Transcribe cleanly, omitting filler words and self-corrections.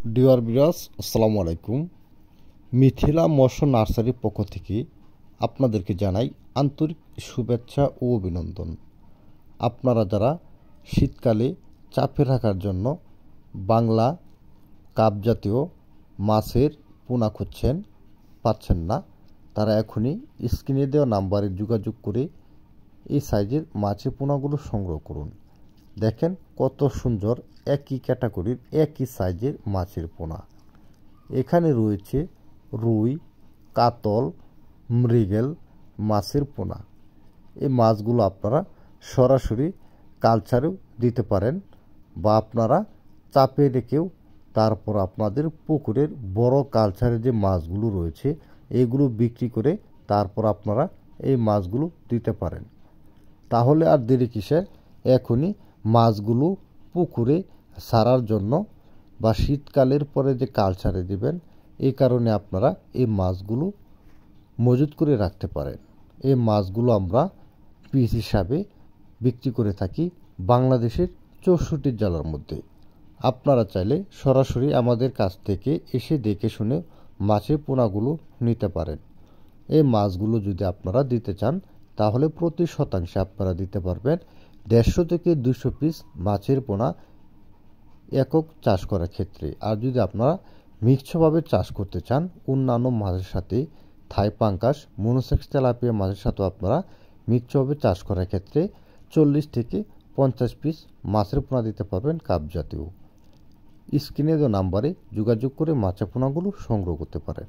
Dear viewers, আসসালামু আলাইকুম। মিথিলা মৎস্য নার্সারির পক্ষ থেকে আপনাদেরকে জানাই আন্তরিক শুভেচ্ছা ও অভিনন্দন। আপনারা যারা শীতকালে চাপে রাখার জন্য বাংলা কাপ জাতীয় মাছের পোনা খুঁজছেন, পাচ্ছেন না, তারা এখনই স্ক্রিনে দেওয়া নাম্বারে যোগাযোগ করে এই সাইজের মাছের পোনাগুলো সংগ্রহ করুন। দেখেন কত সুন্দর একই ক্যাটাগরির একই সাইজের মাছের পোনা। এখানে রয়েছে রুই, কাতল, মৃগেল মাছের পোনা। এই মাছগুলো আপনারা সরাসরি কালচারেও দিতে পারেন বা আপনারা চাপে রেখেও তারপর আপনাদের পুকুরের বড় কালচারে যে মাছগুলো রয়েছে এগুলো বিক্রি করে তারপর আপনারা এই মাছগুলো দিতে পারেন। তাহলে আর দেরি কিসের, এখনই মাছগুলো পুকুরে ছাড়ার জন্য বা শীতকালের পরে যে কালচারে দিবেন, এই কারণে আপনারা এই মাছগুলো মজুত করে রাখতে পারেন। এই মাছগুলো আমরা পিস হিসাবে বিক্রি করে থাকি বাংলাদেশের 64 জেলার মধ্যে। আপনারা চাইলে সরাসরি আমাদের কাছ থেকে এসে দেখে শুনে মাছের পোনাগুলো নিতে পারেন। এই মাছগুলো যদি আপনারা দিতে চান তাহলে প্রতি শতাংশে আপনারা দিতে পারবেন 150 থেকে 200 পিস মাছের পোনা একক চাষ করার ক্ষেত্রে। আর যদি আপনারা মিশ্রভাবে চাষ করতে চান অন্যান্য মাছের সাথে, থাই পাঙ্কাস, মনোসেক্স তেলাপিয়া মাছের সাথেও আপনারা মিশ্রভাবে চাষ করার ক্ষেত্রে 40 থেকে 50 পিস মাছের পোনা দিতে পারবেন কাপ জাতীয়। স্ক্রিনে দেওয়া নাম্বারে যোগাযোগ করে মাছের পোনাগুলো সংগ্রহ করতে পারেন।